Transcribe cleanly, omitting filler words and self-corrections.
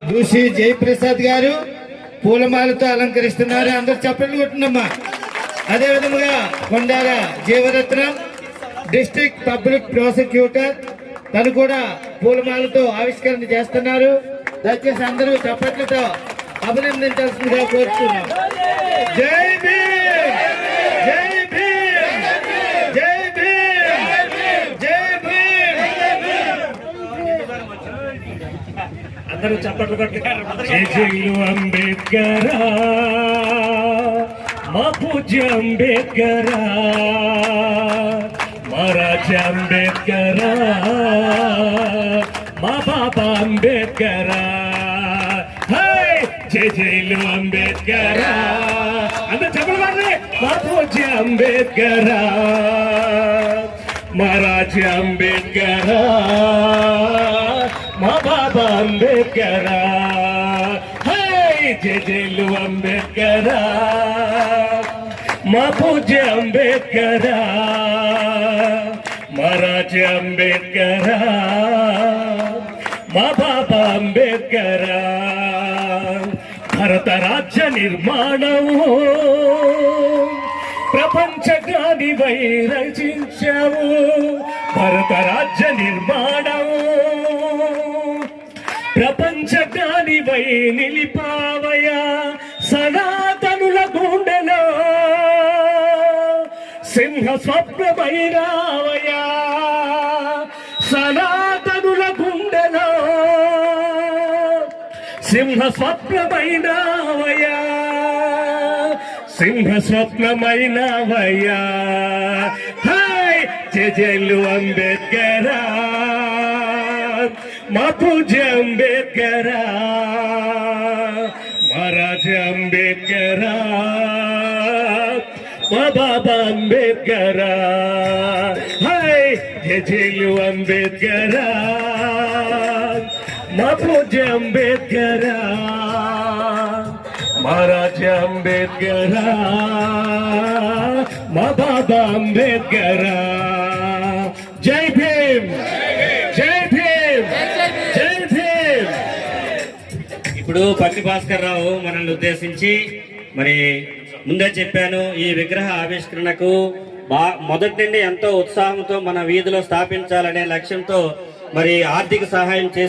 దూసి జయప్రసాద్ గారు పూలమాలతో అలంకరిస్తున్నారు. అందరు చప్పట్లు కొట్టినమ్మా. అదే విధముగా Kondala Jeevaratnam district public prosecutor తను కూడా పూలమాలతో ఆవిష్కరణ చేస్తున్నారు. దయచేసి అందరూ చప్పట్లతో అభినందించాల్సిందిగా కోరుతున్నాం. జై భీమ్, జై భీమ్, జై భీమ్, జై భీమ్. అందరూ చప్పట్లు కొట్టారు. జై జైలు అంబేద్కర్, మా పూజ్య అంబేద్కర్, మా రాజా అంబేద్కర్, మా బాబా అంబేద్కర్. జై జైలు అంబేద్కర్, అందరూ చెప్పండి. మా పూజ్య అంబేద్కర్, మా రాజా అంబేద్కర్, మా బాబా అంబేద్కర్. జై జైలు అంబేద్కర్, మా పూజ్య అంబేద్కర్, మా రాజా అంబేద్కర్, మా బాబా అంబేద్కర్. భారత రాజ్య నిర్మాణము ప్రపంచగానివై రచించావు. భారత రాజ్య నిర్మాణము ప్రపంచగానివై నిలిపావయా. సనాతనుల గుండెలో సింహ స్వప్నమైరావయా. సనాతనుల గుండెలో సింహ స్వప్నమైనావయా. సింహ స్వప్నమైనావయ్యా. హాయ్ జై జైలు అంబేద్కర్, మా పూజ్య అంబేద్కర్, మా రాజా అంబేద్కర్, మా బాబా అంబేద్కర్. హాయ్ జై జైలు అంబేద్కర్, మా పూజ్య అంబేద్కర్, మా రాజా అంబేద్కర్, మా బాబా అంబేద్కర్. జై భీమ్, జై భీమ్, జై భీమ్. ఇప్పుడు పట్టి భాస్కర్ రావు మనల్ని ఉద్దేశించి మరి ముందే చెప్పాను, ఈ విగ్రహ ఆవిష్కరణకు మొదటి నుండి ఎంతో ఉత్సాహంతో మన వీధిలో స్థాపించాలనే లక్ష్యంతో మరి ఆర్థిక సహాయం చేసి